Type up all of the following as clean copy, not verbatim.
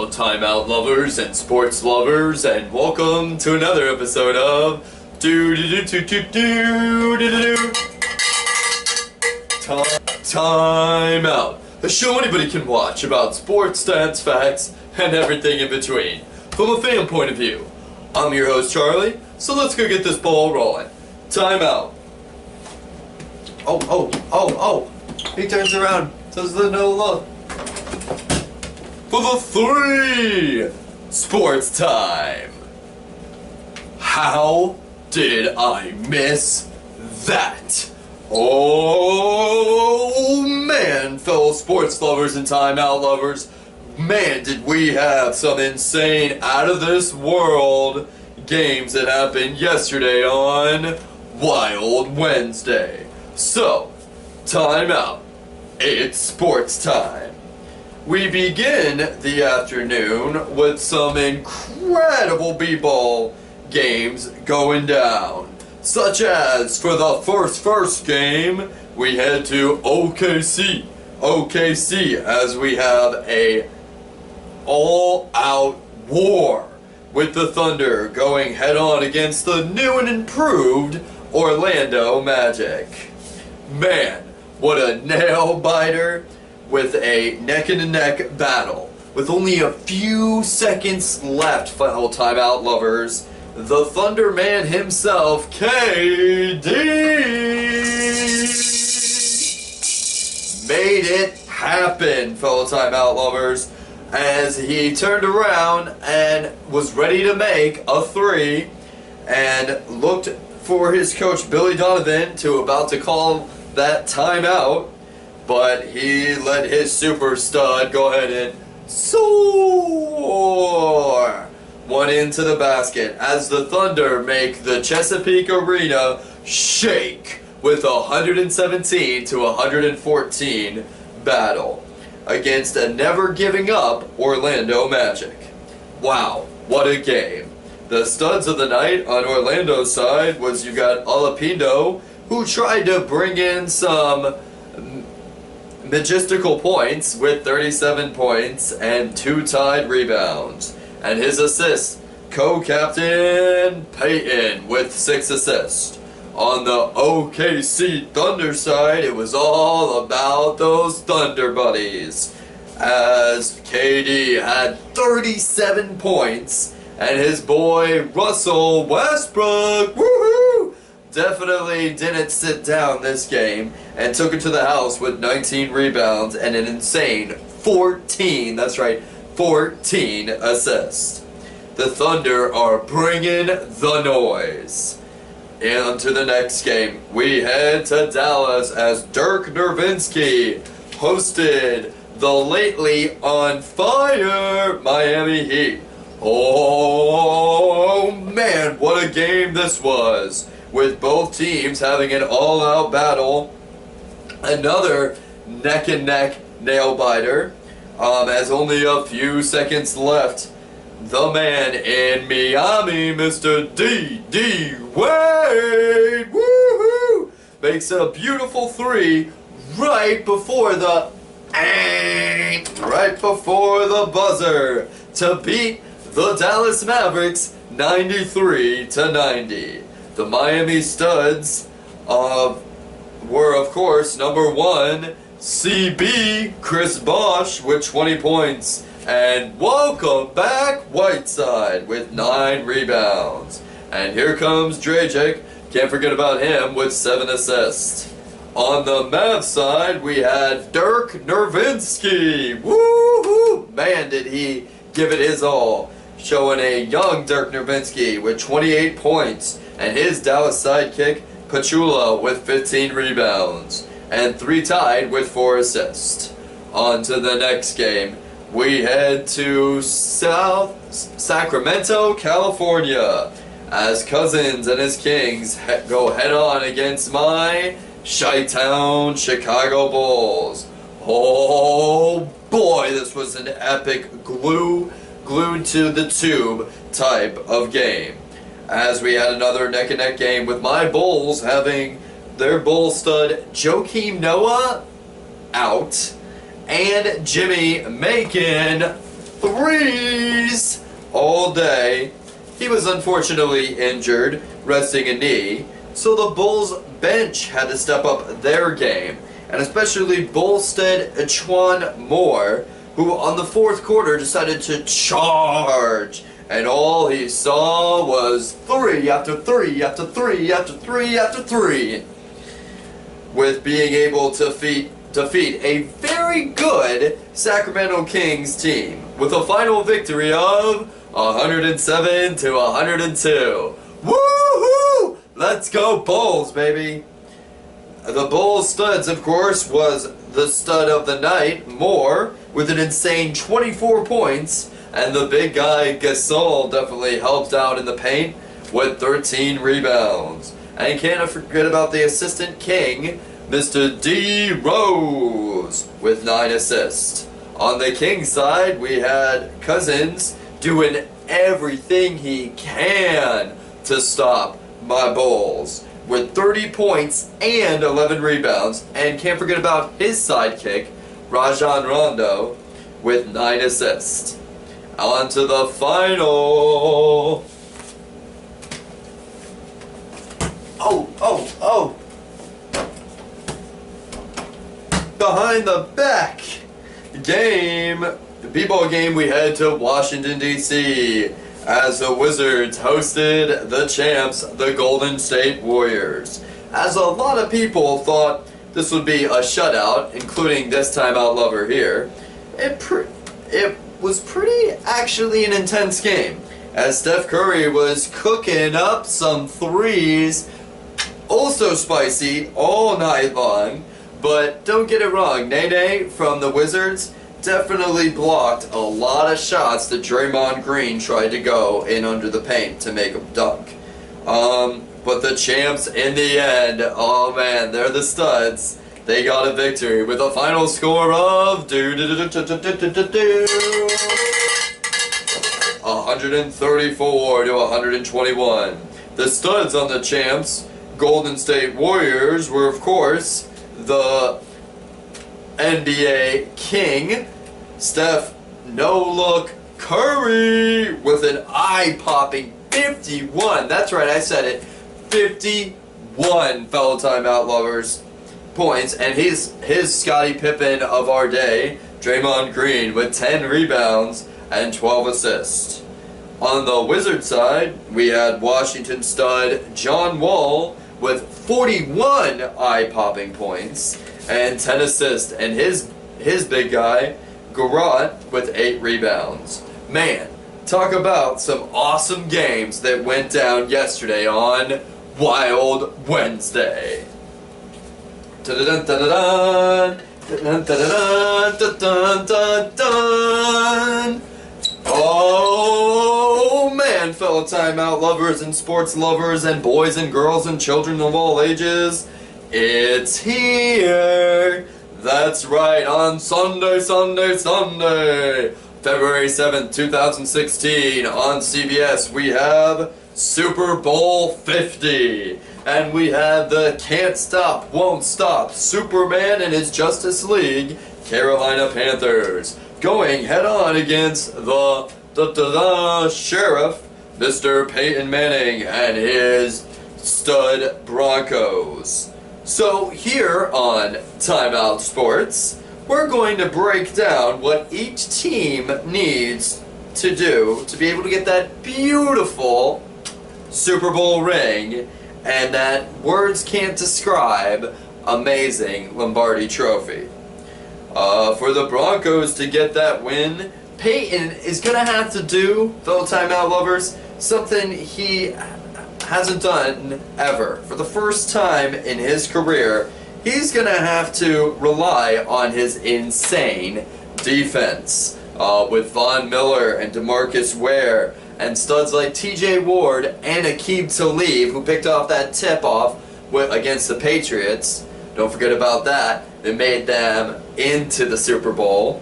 fellow timeout lovers and sports lovers, and welcome to another episode of Timeout, a show anybody can watch about sports, stats, facts, and everything in between, from a fan point of view. I'm your host Charlie, so let's go get this ball rolling. Timeout. Oh. He turns around, does the no look. For the three! Sports time! How did I miss that? Oh man, fellow sports lovers and timeout lovers, man, did we have some insane, out of this world games that happened yesterday on Wild Wednesday. So, timeout. It's sports time. We begin the afternoon with some incredible b-ball games going down, such as for the first game we head to OKC as we have a all-out war with the Thunder going head-on against the new and improved Orlando Magic. Man, what a nail-biter with a neck-and-neck battle. With only a few seconds left, fellow timeout lovers, the Thunder man himself, KD, made it happen, fellow timeout lovers, as he turned around and was ready to make a three and looked for his coach Billy Donovan about to call that timeout. But he let his super stud go ahead and soar one into the basket as the Thunder make the Chesapeake Arena shake with a 117-114 battle against a never giving up Orlando Magic. Wow, what a game. The studs of the night on Orlando's side was you got Olapindo, who tried to bring in some majestical points with 37 points and 2 tied rebounds. And his assists, co-captain Peyton with 6 assists. On the OKC Thunder side, it was all about those Thunder buddies, as KD had 37 points and his boy Russell Westbrook, woohoo, definitely didn't sit down this game and took it to the house with 19 rebounds and an insane 14 assists. The Thunder are bringing the noise. And to the next game, we head to Dallas as Dirk Nowitzki hosted the lately on fire Miami Heat. Oh man, what a game this was, with both teams having an all-out battle. Another neck-and-neck nail-biter, as only a few seconds left. The man in Miami, Mr. D.D. Wade, woohoo, makes a beautiful three right before the buzzer to beat the Dallas Mavericks 93-90. The Miami Studs were, of course, number 1, CB Chris Bosh with 20 points. And welcome back Whiteside with 9 rebounds. And here comes Dragic, can't forget about him, with 7 assists. On the Mavs side, we had Dirk Nowitzki. Woohoo! Man, did he give it his all. Showing a young Dirk Nowitzki with 28 points. And his Dallas sidekick, Pachula, with 15 rebounds. And 3 tied with 4 assists. On to the next game. We head to South Sacramento, California, as Cousins and his Kings go head-on against my Chi-Town Chicago Bulls. Oh boy, this was an epic glued to the tube type of game, as we had another neck-and-neck game with my Bulls having their Bull stud Joakim Noah out, and Jimmy making threes all day. He was unfortunately injured, resting a knee, so the Bulls bench had to step up their game, and especially Bolstead Echuan Moore, who on the fourth quarter decided to charge, and all he saw was three after three after three after three after three, with being able to defeat a very good Sacramento Kings team with a final victory of 107 to 102. Woohoo! Let's go Bulls, baby! The Bulls studs, of course, was the stud of the night, Moore, with an insane 24 points, and the big guy Gasol definitely helped out in the paint with 13 rebounds. And you can't forget about the assistant king, Mr. D. Rose, with 9 assists. On the Kings side, we had Cousins doing everything he can to stop my Bulls, with 30 points and 11 rebounds. And can't forget about his sidekick, Rajon Rondo, with 9 assists. On to the final. Oh. Behind the back game, the B-ball game, we head to Washington, D.C. as the Wizards hosted the champs, the Golden State Warriors. As a lot of people thought this would be a shutout, including this timeout lover here, it was pretty actually an intense game, as Steph Curry was cooking up some threes, also spicy, all night long. But don't get it wrong, Nene from the Wizards definitely blocked a lot of shots that Draymond Green tried to go in under the paint to make him dunk. But the champs in the end, oh man, they're the studs. They got a victory with a final score of 134 to 121. The studs on the champs, Golden State Warriors, were of course the NBA King, Steph No-Look Curry, with an eye-popping 51. That's right, I said it. 51, fellow timeout lovers, points. And his Scottie Pippen of our day, Draymond Green, with 10 rebounds and 12 assists. On the Wizards side, we had Washington stud John Wall with 41 eye-popping points and 10 assists, and his big guy, Garrett, with 8 rebounds. Man, talk about some awesome games that went down yesterday on Wild Wednesday. Dun-dun-dun-dun-dun, dun-dun-dun-dun-dun-dun. Oh man, fellow timeout lovers and sports lovers and boys and girls and children of all ages, it's here! That's right, on Sunday, February 7th, 2016, on CBS, we have Super Bowl 50. And we have the Can't Stop, Won't Stop Superman and his Justice League Carolina Panthers going head-on against the Sheriff, Mr. Peyton Manning, and his stud Broncos. So here on Timeout Sports, we're going to break down what each team needs to do to be able to get that beautiful Super Bowl ring and that words can't describe amazing Lombardi trophy. For the Broncos to get that win, Peyton is going to have to do, fellow timeout lovers, something he hasn't done ever. For the first time in his career, he's going to have to rely on his insane defense. With Von Miller and DeMarcus Ware and studs like TJ Ward and Aqib Talib, who picked off that tip-off against the Patriots. Don't forget about that. It made them into the Super Bowl.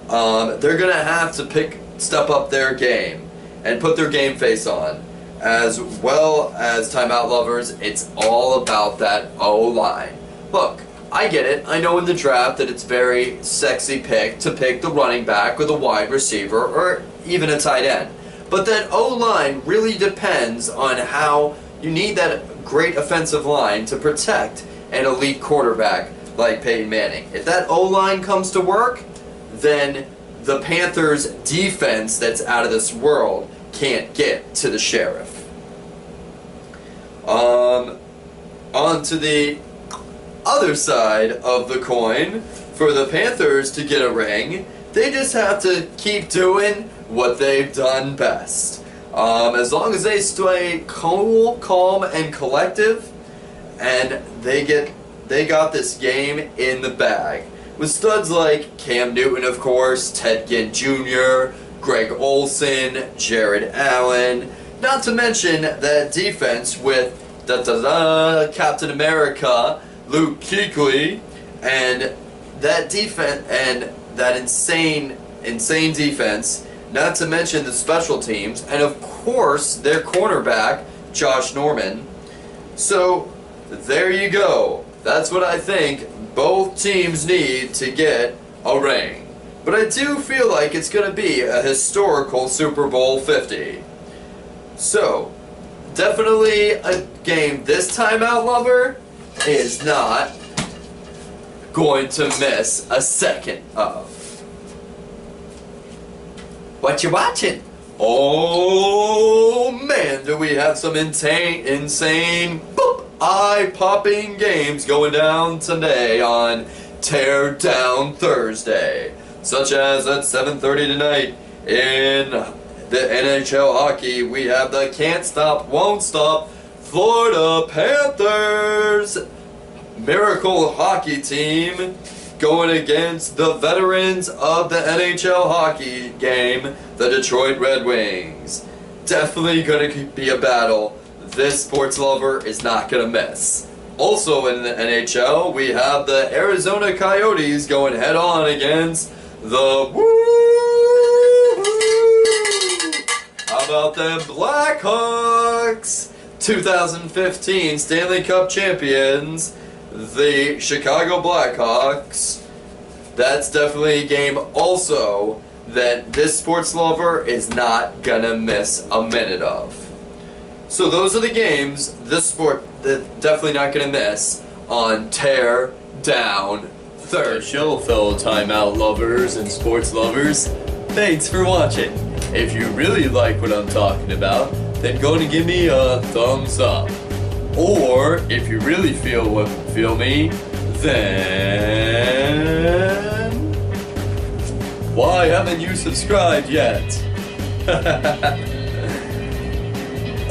They're going to have to step up their game and put their game face on. As well as timeout lovers, it's all about that O-line. Look, I get it. I know in the draft that it's very sexy pick to pick the running back or the wide receiver or even a tight end. But that O-line really depends on how you need that great offensive line to protect an elite quarterback like Peyton Manning. If that O-line comes to work, then the Panthers' defense that's out of this world can't get to the Sheriff. On to the other side of the coin, for the Panthers to get a ring, they just have to keep doing what they've done best. As long as they stay cool, calm, and collective, and they got this game in the bag. With studs like Cam Newton, of course, Ted Ginn Jr., Greg Olsen, Jared Allen, not to mention that defense with Captain America, Luke Kuechly, and that defense and that insane defense, not to mention the special teams, and of course their cornerback, Josh Norman. So there you go. That's what I think both teams need to get a ring. But I do feel like it's going to be a historical Super Bowl 50. So, definitely a game this timeout lover is not going to miss a second of. What you watching? Oh man, do we have some insane boop, eye-popping games going down today on Tear Down Thursday. Such as at 7:30 tonight in the NHL hockey, we have the can't stop, won't stop Florida Panthers Miracle Hockey Team going against the veterans of the NHL hockey game, the Detroit Red Wings. Definitely going to be a battle this sports lover is not going to miss. Also in the NHL, we have the Arizona Coyotes going head on against the how about them Blackhawks? 2015 Stanley Cup champions, the Chicago Blackhawks. That's definitely a game also that this sports lover is not gonna miss a minute of. So those are the games this sport that definitely not gonna miss on Tear Down Thursday. Show, fellow timeout lovers and sports lovers. Thanks for watching. If you really like what I'm talking about, then go and give me a thumbs up. Or if you really feel me, then why haven't you subscribed yet?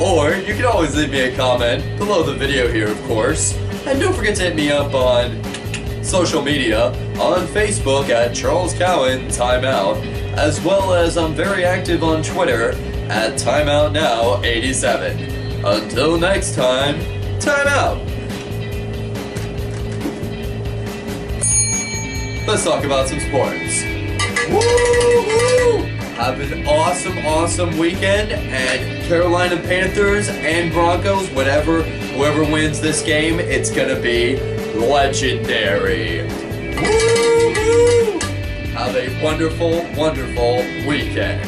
Or you can always leave me a comment below the video here, of course. And don't forget to hit me up on social media, on Facebook at Charles Cowan Timeout, as well as I'm very active on Twitter at TimeoutNow87. Until next time, time out! Let's talk about some sports. Woo-hoo! Have an awesome weekend, and Carolina Panthers and Broncos, whoever wins this game, it's gonna be legendary. Woo-hoo! Have a wonderful weekend.